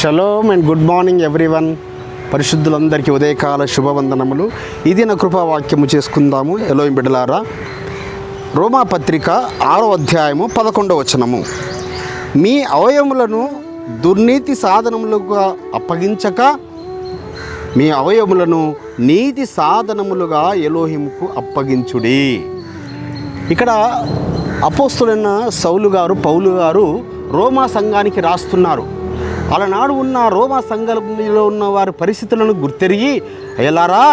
Shalom and good morning everyone. పరిశుద్ధులందరికీ ఉదయకాల శుభవందనములు. ఇది నా కృపావాక్యము చేసుకుందాము. ఎలోహిం బిడ్డలారా, రోమాపత్రిక 6వ అధ్యాయము 11వ వచనము. మీ అవయములను దుర్నీతి సాధనములుగా అప్పగించక మీ అవయములను నీతి సాధనములుగా ఎలోహింకు అప్పగించుడి. ఇక్కడ అపోస్తులైన సౌలు గారు, పౌలు గారు రోమా సంఘానికి రాస్తున్నారు. అలనాడు ఉన్న రోమా సంఘంలో ఉన్న వారి పరిస్థితులను గుర్తెరిగి, అయ్యలారా,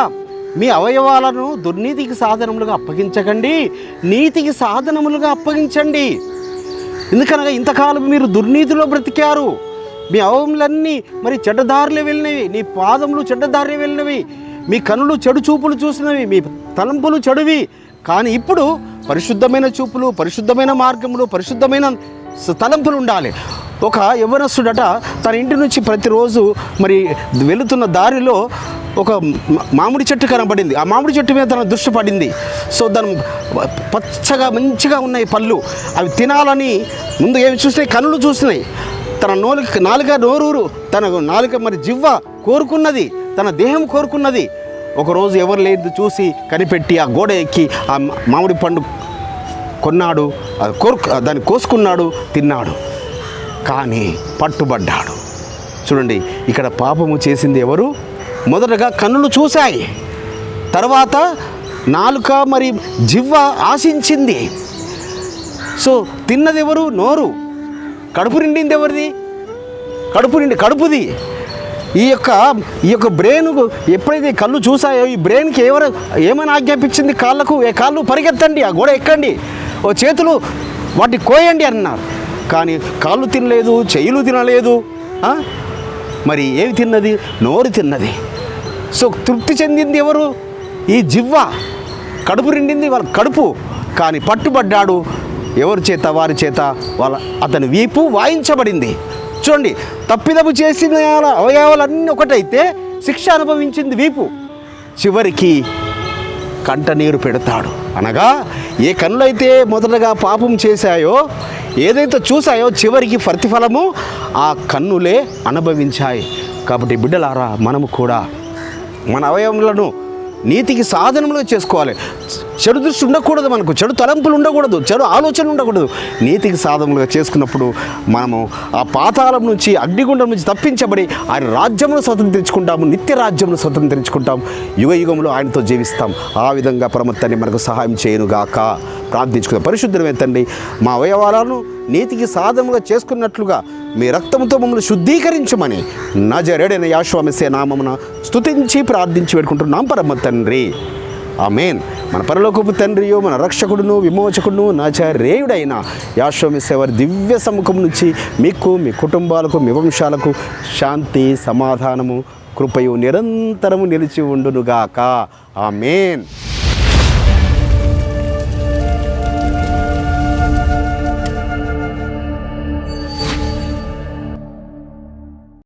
మీ అవయవాలను దుర్నీతికి సాధనములుగా అప్పగించకండి, నీతికి సాధనములుగా అప్పగించండి. ఎందుకనగా ఇంతకాలం మీరు దుర్నీతిలో బ్రతికారు. మీ అవయములన్నీ మరి చెడ్డదారిలో వెళ్ళినవి, నీ పాదములు చెడ్డదారిలో వెళ్ళినవి, మీ కనులు చెడు చూపులు చూసినవి, మీ తలంపులు చెడువి. కానీ ఇప్పుడు పరిశుద్ధమైన చూపులు, పరిశుద్ధమైన మార్గములు, పరిశుద్ధమైన తలంపులు ఉండాలి. ఒక యవ్వనస్తుడట తన ఇంటి నుంచి ప్రతిరోజు మరి వెళుతున్న దారిలో ఒక మామిడి చెట్టు కనబడింది. ఆ మామిడి చెట్టు మీద తన దృష్టి పడింది. సో దాని పచ్చగా మంచిగా ఉన్నాయి పళ్ళు. అవి తినాలని ముందు ఏమి చూసినాయి? కనులు చూసినాయి. తన నాలుక నోరూరు, తన నాలుక మరి జివ్వ కోరుకున్నది, తన దేహం కోరుకున్నది. ఒకరోజు ఎవరు లేదు చూసి కనిపెట్టి ఆ గోడ ఎక్కి ఆ మామిడి పండు కొన్నాడు, దాన్ని కోసుకున్నాడు, తిన్నాడు. కానీ పట్టుబడ్డాడు. చూడండి, ఇక్కడ పాపము చేసింది ఎవరు? మొదటగా కన్నులు చూశాయి, తర్వాత నాలుక మరి జివ్వ ఆశించింది. సో తిన్నది ఎవరు? నోరు. కడుపు నిండింది ఎవరిది? కడుపుది. ఈ యొక్క బ్రెయిన్ ఎప్పుడైతే కళ్ళు చూసాయో, ఈ బ్రెయిన్కి ఏమైనా ఆజ్ఞాపించింది? కాళ్ళు పరిగెత్తండి, ఆ గోడ ఎక్కండి, ఓ చేతులు వాటిని కోయండి అన్నారు. కానీ కాళ్ళు తినలేదు, చెయ్యిలు తినలేదు. మరి ఏవి తిన్నది? నోరు తిన్నది. సో తృప్తి చెందింది ఎవరు? ఈ జివ్వ. కడుపు నిండింది వాళ్ళ కడుపు. కానీ పట్టుబడ్డాడు ఎవరి చేత? వారి చేత. అతని వీపు వాయించబడింది. చూడండి, తప్పిదము చేసిన అవయవాలన్నీ ఒకటైతే శిక్ష అనుభవించింది వీపు. చివరికి కంటనీరు పెడతాడు. అనగా ఏ కన్నులైతే మొదటగా పాపం చేశాయో, ఏదైతే చూసాయో, చివరికి ప్రతిఫలము ఆ కన్నులే అనుభవించాయి. కాబట్టి బిడ్డలారా, మనము కూడా మన అవయవములను నీతికి సాధనములుగా చేసుకోవాలి. చెడు దృష్టి ఉండకూడదు, మనకు చెడు తలంపులు ఉండకూడదు, చెడు ఆలోచనలు ఉండకూడదు. నీతికి సాధనములుగా చేసుకున్నప్పుడు మనము ఆ పాతాళం నుంచి, అగ్నిగుండం నుంచి తప్పించబడి ఆయన రాజ్యమును స్వతంత్రించుకుంటాము, నిత్య రాజ్యమును స్వతంత్రించుకుంటాం, యుగ యుగంలో ఆయనతో జీవిస్తాం. ఆ విధంగా పరమత్తాన్ని మనకు సహాయం చేయనుగాక. ప్రార్థించుకుందాం. పరిశుద్ధమైన తండ్రి, మా అవయవాలను నీతికి సాధనముగా చేసుకున్నట్లుగా మీ రక్తంతో మమ్మల్ని శుద్ధీకరించమని నజరేయుడైన యేషువా మెస్సీయ నామమున స్తుతించి ప్రార్థించి వేడుకుంటున్నాం పరమ తండ్రి. ఆమేన్. మన పరలోకపు తండ్రియు, మన రక్షకుడును, విమోచకుడును, నజరేయుడైన యేషువా మెస్సీయ వారి దివ్య సముఖం నుంచి మీకు, మీ కుటుంబాలకు, మీ వంశాలకు శాంతి, సమాధానము, కృపయు నిరంతరము నిలిచి ఉండునుగాక. ఆమేన్.